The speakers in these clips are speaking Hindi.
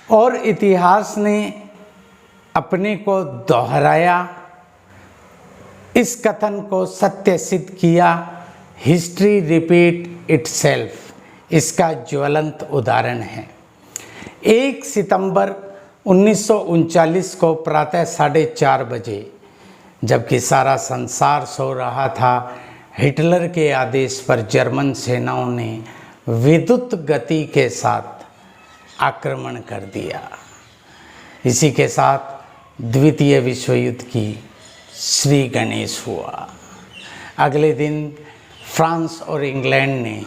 और इतिहास ने अपने को दोहराया, इस कथन को सत्य सिद्ध किया, हिस्ट्री रिपीट इटसेल्फ इसका ज्वलंत उदाहरण है। 1 सितंबर 1939 को प्रातः 4:30 बजे, जबकि सारा संसार सो रहा था, हिटलर के आदेश पर जर्मन सेनाओं ने विद्युत गति के साथ आक्रमण कर दिया। इसी के साथ द्वितीय विश्व युद्ध की श्री गणेश हुआ। अगले दिन फ्रांस और इंग्लैंड ने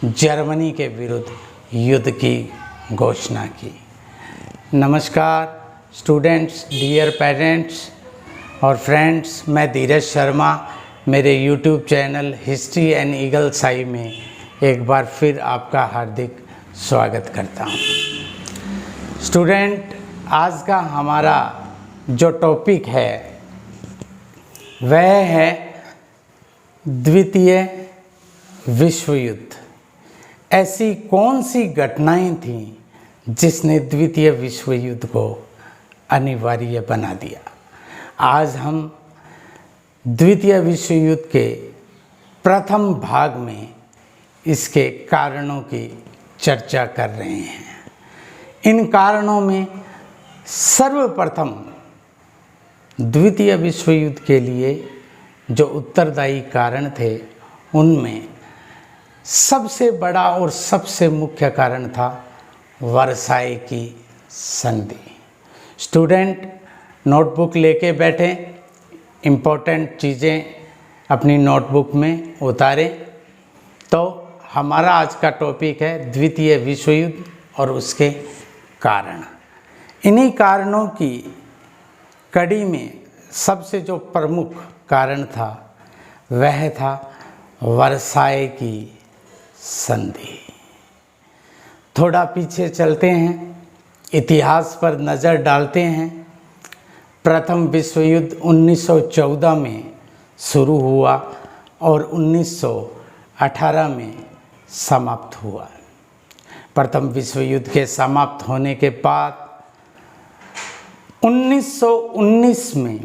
जर्मनी के विरुद्ध युद्ध की घोषणा की। नमस्कार स्टूडेंट्स, डियर पेरेंट्स और फ्रेंड्स, मैं धीरज शर्मा मेरे YouTube channel history and eagles eye में एक बार फिर आपका हार्दिक स्वागत करता हूँ। स्टूडेंट, आज का हमारा जो टॉपिक है वह है द्वितीय विश्व युद्ध। ऐसी कौन सी घटनाएं थीं जिसने द्वितीय विश्व युद्ध को अनिवार्य बना दिया। आज हम द्वितीय विश्व युद्ध के प्रथम भाग में इसके कारणों की चर्चा कर रहे हैं। इन कारणों में सर्वप्रथम द्वितीय विश्व युद्ध के लिए जो उत्तरदायी कारण थे, उनमें सबसे बड़ा और सबसे मुख्य कारण था वर्साई की संधि। स्टूडेंट, नोटबुक लेके बैठें, इम्पोर्टेंट चीज़ें अपनी नोटबुक में उतारें। तो हमारा आज का टॉपिक है द्वितीय विश्व युद्ध और उसके कारण। इन्हीं कारणों की कड़ी में सबसे जो प्रमुख कारण था वह था वर्साई की संधि। थोड़ा पीछे चलते हैं, इतिहास पर नज़र डालते हैं। प्रथम विश्व युद्ध 1914 में शुरू हुआ और 1918 में समाप्त हुआ। प्रथम विश्व युद्ध के समाप्त होने के बाद 1919 में,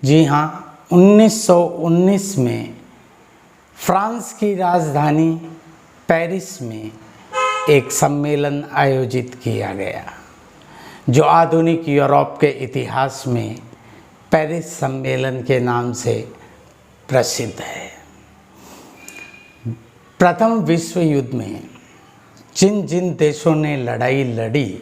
जी हाँ 1919 में फ्रांस की राजधानी पेरिस में एक सम्मेलन आयोजित किया गया, जो आधुनिक यूरोप के इतिहास में पेरिस सम्मेलन के नाम से प्रसिद्ध है। प्रथम विश्व युद्ध में जिन जिन देशों ने लड़ाई लड़ी,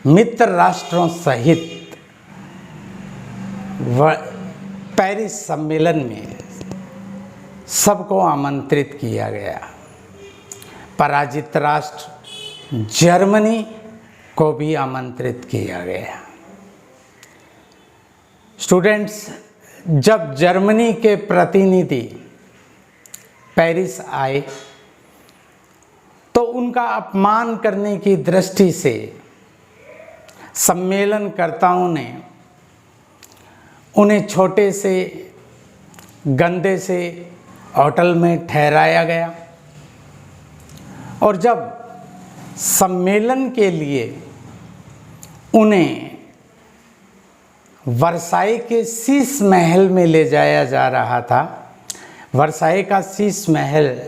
मित्र राष्ट्रों सहित पेरिस सम्मेलन में सबको आमंत्रित किया गया। पराजित राष्ट्र जर्मनी को भी आमंत्रित किया गया। स्टूडेंट्स, जब जर्मनी के प्रतिनिधि पेरिस आए तो उनका अपमान करने की दृष्टि से सम्मेलनकर्ताओं ने उन्हें छोटे से गंदे से होटल में ठहराया गया। और जब सम्मेलन के लिए उन्हें वर्साई के शीश महल में ले जाया जा रहा था, वर्साई का शीश महल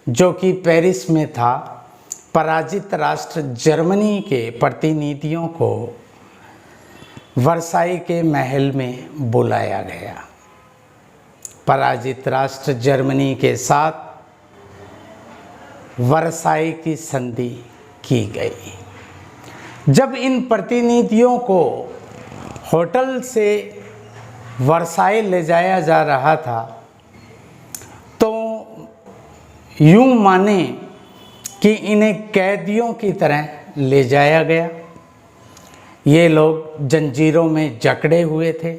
जो कि पेरिस में था, पराजित राष्ट्र जर्मनी के प्रतिनिधियों को वर्साई के महल में बुलाया गया। पराजित राष्ट्र जर्मनी के साथ वर्साई की संधि की गई। जब इन प्रतिनिधियों को होटल से वर्साई ले जाया जा रहा था तो यूं माने कि इन्हें कैदियों की तरह ले जाया गया। ये लोग जंजीरों में जकड़े हुए थे।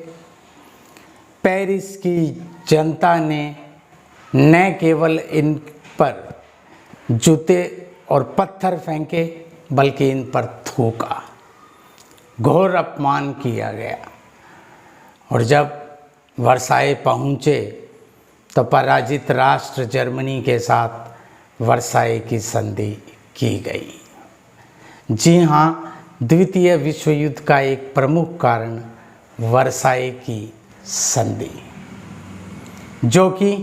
पेरिस की जनता ने न केवल इन पर जूते और पत्थर फेंके बल्कि इन पर थूका, घोर अपमान किया गया। और जब वर्साई पहुँचे तो पराजित राष्ट्र जर्मनी के साथ वर्साई की संधि की गई। जी हाँ, द्वितीय विश्व युद्ध का एक प्रमुख कारण वर्साई की संधि, जो कि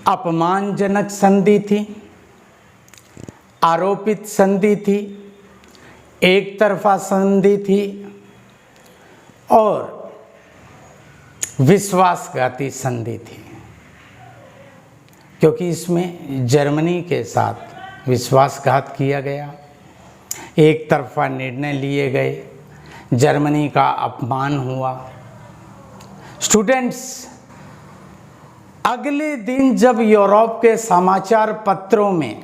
अपमानजनक संधि थी, आरोपित संधि थी, एक तरफा संधि थी और विश्वासघाती संधि थी, क्योंकि इसमें जर्मनी के साथ विश्वासघात किया गया, एक तरफा निर्णय लिए गए, जर्मनी का अपमान हुआ। स्टूडेंट्स, अगले दिन जब यूरोप के समाचार पत्रों में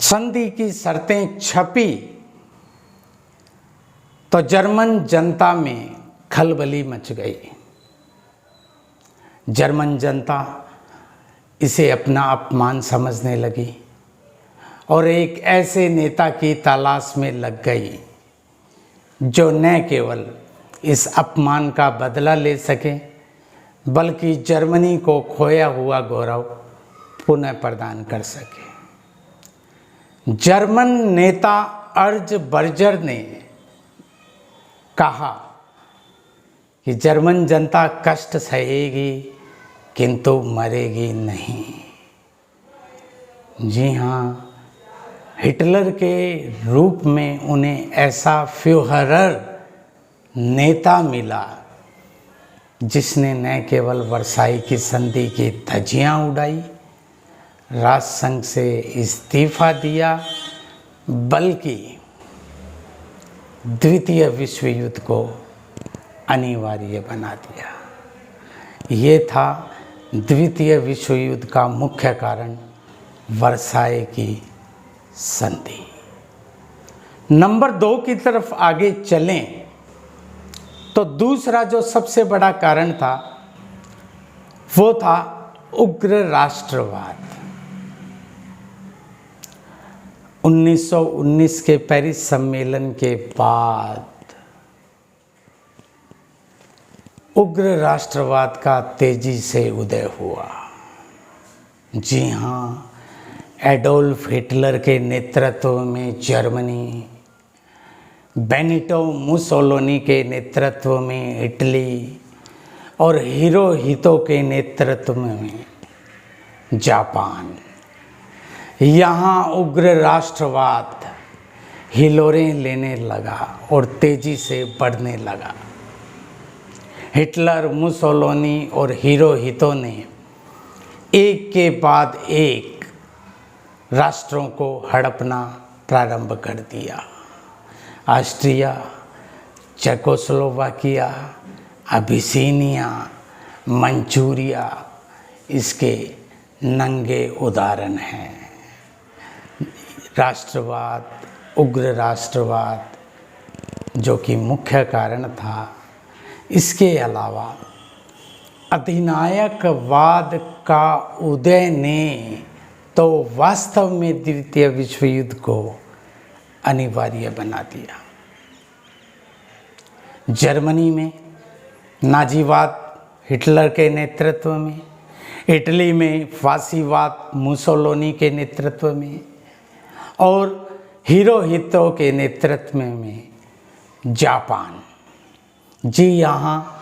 संधि की शर्तें छपी तो जर्मन जनता में खलबली मच गई। जर्मन जनता इसे अपना अपमान समझने लगी और एक ऐसे नेता की तलाश में लग गई जो न केवल इस अपमान का बदला ले सके, बल्कि जर्मनी को खोया हुआ गौरव पुनः प्रदान कर सके। जर्मन नेता अर्ज बर्जर ने कहा कि जर्मन जनता कष्ट सहेगी किंतु मरेगी नहीं। जी हाँ, हिटलर के रूप में उन्हें ऐसा फ्यूहरर नेता मिला जिसने न केवल वर्साई की संधि की धज्जियां उड़ाई, राष्ट्रसंघ से इस्तीफा दिया, बल्कि द्वितीय विश्व युद्ध को अनिवार्य बना दिया। ये था द्वितीय विश्व युद्ध का मुख्य कारण, वर्साई की संधि। नंबर 2 की तरफ आगे चलें तो दूसरा जो सबसे बड़ा कारण था वो था उग्र राष्ट्रवाद। 1919 के पेरिस सम्मेलन के बाद उग्र राष्ट्रवाद का तेजी से उदय हुआ। जी हाँ, एडोल्फ हिटलर के नेतृत्व में जर्मनी, बेनिटो मुसोलिनी के नेतृत्व में इटली और हिरोहितो के नेतृत्व में जापान, यहाँ उग्र राष्ट्रवाद हिलोरें लेने लगा और तेजी से बढ़ने लगा। हिटलर, मुसोलिनी और हिरोहितो ने एक के बाद एक राष्ट्रों को हड़पना प्रारंभ कर दिया। ऑस्ट्रिया, चेकोस्लोवाकिया, अबिसिनिया, मंचूरिया इसके नंगे उदाहरण हैं। राष्ट्रवाद, उग्र राष्ट्रवाद जो कि मुख्य कारण था, इसके अलावा अधिनायकवाद का उदय ने तो वास्तव में द्वितीय विश्व युद्ध को अनिवार्य बना दिया। जर्मनी में नाजीवाद हिटलर के नेतृत्व में, इटली में फासीवाद मुसोलिनी के नेतृत्व में और हिरोहितो के नेतृत्व में जापान, जी यहाँ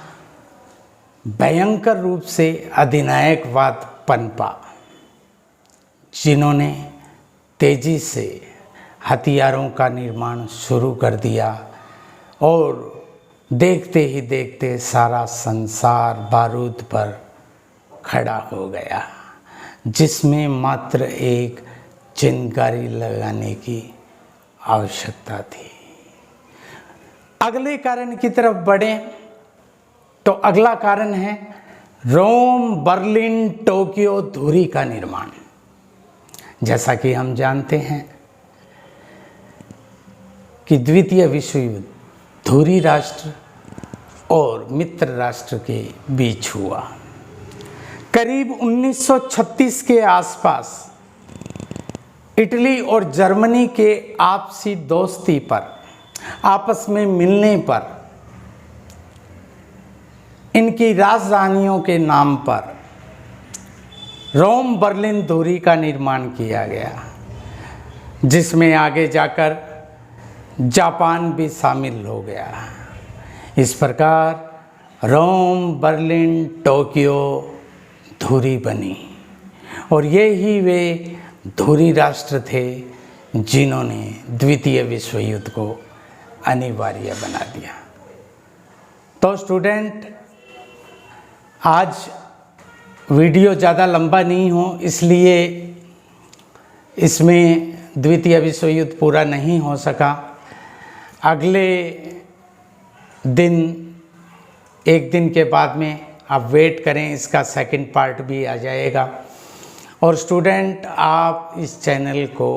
भयंकर रूप से अधिनायकवाद पनपा, जिन्होंने तेजी से हथियारों का निर्माण शुरू कर दिया और देखते ही देखते सारा संसार बारूद पर खड़ा हो गया, जिसमें मात्र एक चिंगारी लगाने की आवश्यकता थी। अगले कारण की तरफ बढ़ें तो अगला कारण है रोम, बर्लिन, टोक्यो धुरी का निर्माण। जैसा कि हम जानते हैं कि द्वितीय विश्व युद्ध धुरी राष्ट्र और मित्र राष्ट्र के बीच हुआ। करीब 1936 के आसपास इटली और जर्मनी के आपसी दोस्ती पर, आपस में मिलने पर, इनकी राजधानियों के नाम पर रोम बर्लिन दूरी का निर्माण किया गया। जिसमें आगे जाकर जापान भी शामिल हो गया। इस प्रकार रोम, बर्लिन, टोक्यो धुरी बनी और ये ही वे धुरी राष्ट्र थे जिन्होंने द्वितीय विश्व युद्ध को अनिवार्य बना दिया। तो स्टूडेंट, आज वीडियो ज़्यादा लंबा नहीं हो इसलिए इसमें द्वितीय विश्व युद्ध पूरा नहीं हो सका। अगले दिन, एक दिन के बाद में आप वेट करें, इसका सेकंड पार्ट भी आ जाएगा। और स्टूडेंट, आप इस चैनल को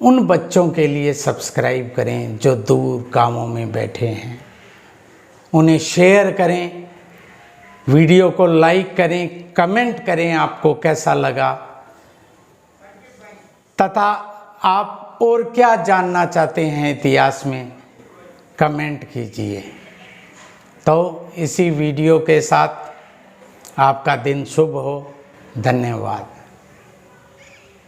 उन बच्चों के लिए सब्सक्राइब करें जो दूर कामों में बैठे हैं, उन्हें शेयर करें, वीडियो को लाइक करें, कमेंट करें आपको कैसा लगा, तथा आप और क्या जानना चाहते हैं इतिहास में, कमेंट कीजिए। तो इसी वीडियो के साथ आपका दिन शुभ हो। धन्यवाद।